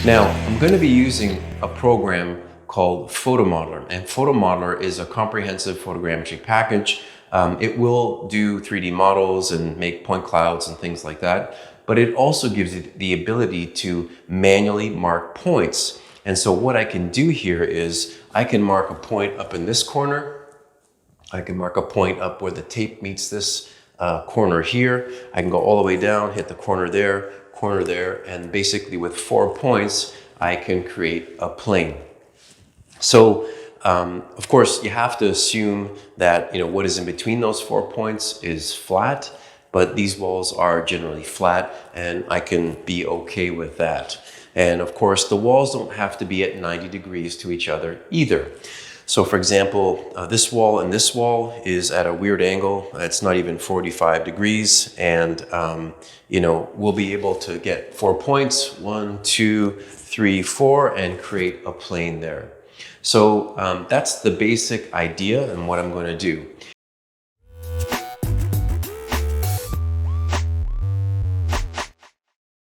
Now, I'm going to be using a program called Photomodeler, and Photomodeler is a comprehensive photogrammetry package. It will do 3D models and make point clouds and things like that, but it also gives you the ability to manually mark points. And so what I can do here is I can mark a point up in this corner. I can mark a point up where the tape meets this corner here. I can go all the way down, hit the corner there, and basically with 4 points, I can create a plane. So, of course, you have to assume that what is in between those 4 points is flat, but these walls are generally flat, and I can be okay with that. And of course, the walls don't have to be at 90 degrees to each other either. So for example, this wall and this wall is at a weird angle. It's not even 45 degrees. And, we'll be able to get 4 points, 1, 2, 3, 4, and create a plane there. So that's the basic idea and what I'm going to do.